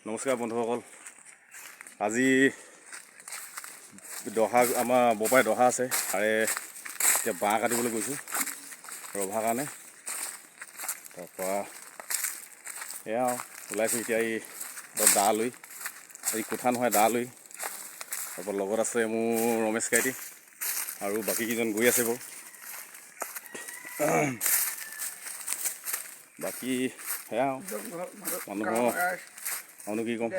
নমস্কাৰ বন্ধুসকল। আজি দহা আমাৰ বপাই দহা আছে, তাৰে এতিয়া বাঁহ কাটিবলৈ গৈছোঁ ৰভাৰ কাৰণে। তাৰপৰা এয়া ওলাইছোঁ এতিয়া এই দা লৈ, এই কোঠা নহয় দা লৈ। তাৰপৰা লগত আছে মোৰ ৰমেশ কাইটি আৰু বাকীকেইজন গৈ আছে বাৰু। বাকী সেয়া মানুহৰ কি ক'ম,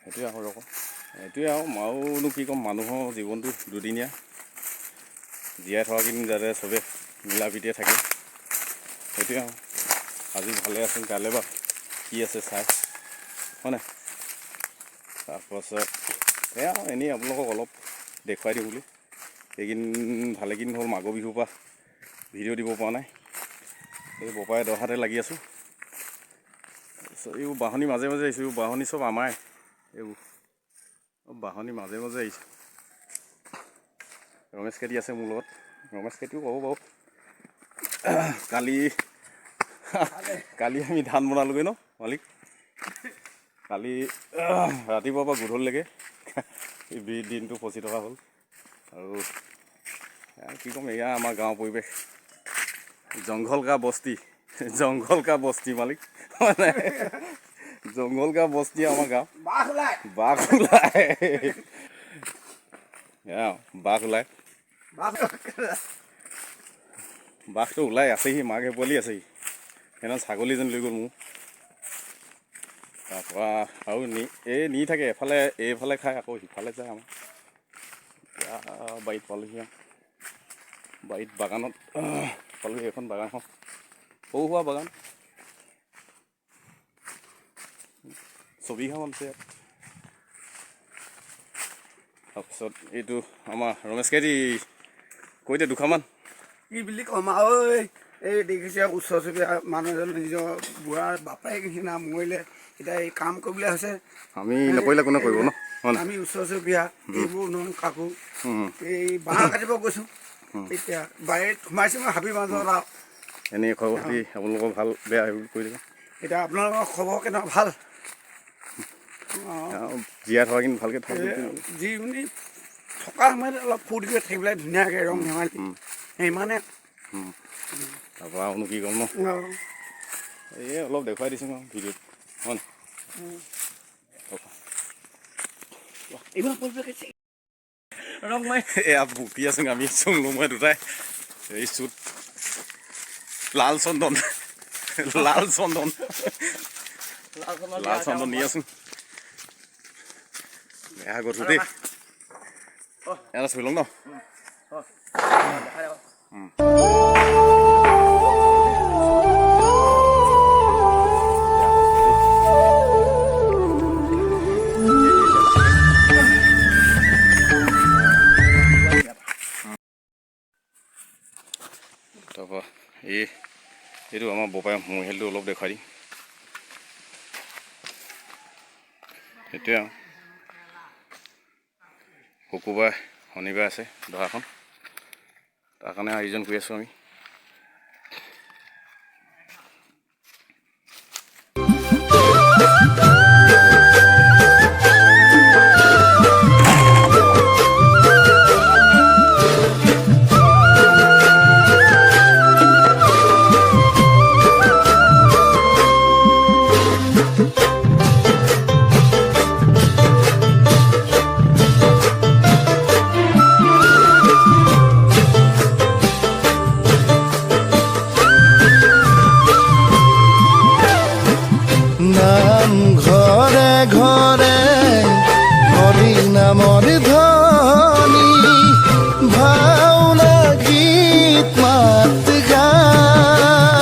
সেইটোৱে আৰু মইনো কি ক'ম, মানুহৰ জীৱনটো দুদিনীয়া, জীয়াই থকাকেইদিন যাতে চবে মিলা প্ৰীতিৰে থাকে, সেইটোৱে আৰু। আজি ভালে আছোঁ, কাইলৈ বা কি আছে চাই, হয় নাই? তাৰপাছত এয়া এনেই আপোনালোকক অলপ দেখুৱাই দিওঁ বুলি। এইকেইদিন ভালেকেইদিন হ'ল মাঘৰ বিহুৰ পৰা ভিডিঅ' দিব পৰা নাই। এই বপাই দহাতে লাগি আছোঁ। এইবোৰ বাঁহনি মাজে মাজে আহিছোঁ, এইবোৰ বাঁহনি চব আমাৰে, এইবোৰ বাঁহনি মাজে মাজে আহিছোঁ। ৰমেশ কাইটি আছে মোৰ লগত, ৰমেশ কাইটিও ক'ব বাৰু। কালি আমি ধান বনালোগৈ ন মালিক, কালি ৰাতিপুৱাৰ পৰা গধূলিলৈকে দিনটো ফচি থকা হ'ল। আৰু কি ক'ম, এয়া আমাৰ গাঁৱৰ পৰিৱেশ, জংঘল কা বস্তি মালিক, হয় নাই? জংঘল কা বস্তি আমাৰ গাঁও, বাঘ ওলাই, বাঘটো ওলাই আছেহি, মাকে পোৱালি আছেহি। সেইদিনা ছাগলীজনী লৈ গ'ল মোৰ। তাৰপৰা আৰু নি থাকে, এইফালে খাই আকৌ সিফালে যায় আমাৰ। এতিয়া বাৰীত পালোহি, বাৰীত বাগানত পালোহি। এখন বাগানখন সৰু সুৰা বাগান, ছবিঘামান আছে। তাৰপিছত এইটো আমাৰ ৰমেশ কাইটি কৈ দিয়ে দুখামান। কি বুলি ক'ম আৰু, এই দেখিছে ওচৰ চুবুৰীয়া মানুহ এজন নিজৰ বুঢ়াৰ বাপেক নিচিনা মৰিলে, এতিয়া এই কাম কৰিবলৈ হৈছে। আমি নকৰিলে কোনে কৰিব ন? আমি ওচৰ চুবুৰীয়া এইবোৰ কাকো এই বাঁহ কাটিব গৈছোঁ। এতিয়া বাৰীত সোমাইছোঁ, মই হাবি মাজত আৰু এনেই খবৰ খাতি আপোনালোকৰ ভাল বেয়া সেইবোৰ কৰি দিলে। এতিয়া আপোনালোকৰ খবৰ কেনেকুৱা? ভাল? জীয়াই থকা কিন্তু ভালকৈ থাকক, যি মানে থকা সময়ত অলপ ফূৰ্তিকৈ থাকিবলৈ ধুনীয়াকৈ ৰং ধেমালি ইমানে। তাৰপৰা আৰুনো কি ক'ম ন, এই অলপ দেখুৱাই দিছোঁ আৰু ভিডিঅ'ত, হয় নাই? এয়া বুকি আছোঁ আমি মই দুটাই, এই চুট লাল চন্দন নি আছোঁ। এয়া গধু দেই, এটা চুই লওঁ ন। তাৰপৰা এইটো আমাৰ বপাই মহিলাটো অলপ দেখুৱাই দিম। সেইটোৱে আৰু, শুকুৰবাৰ শনিবাৰ আছে দহাখন, তাৰ কাৰণে আয়োজন কৰি আছোঁ আমি। ঘৰে ঘৰে হৰি নামৰ ধ্বনি, ভাওনা গীত মাত গায়,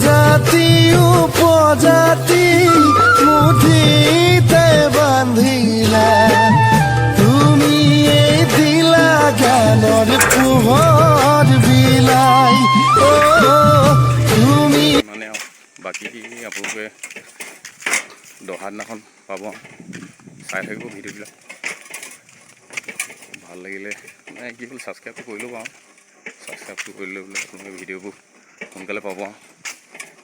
জাতি উপজাতি মুঠিতে বান্ধিলা, তুমি দিলা জ্ঞানৰ পোহৰ বিলাই। বাকী আপোনালোকে দহা দিনাখন পাব, চাই থাকিব ভিডিঅ'বিলাক। ভাল লাগিলে মানে কি হ'ল, ছাবস্ক্ৰাইবটো কৰি ল'ব আৰু, ছাবস্ক্ৰাইবটো কৰি লৈ পেলাই আপোনালোকে ভিডিঅ'বোৰ সোনকালে পাব আৰু।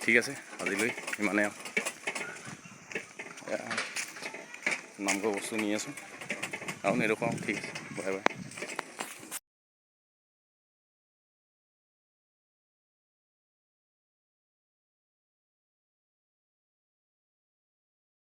ঠিক আছে, আজিলৈ ইমানে আৰু নামঘৰ বস্তু নি আছোঁ আৰু নেদেখুৱাওঁ। ঠিক আছে, বাই বাই।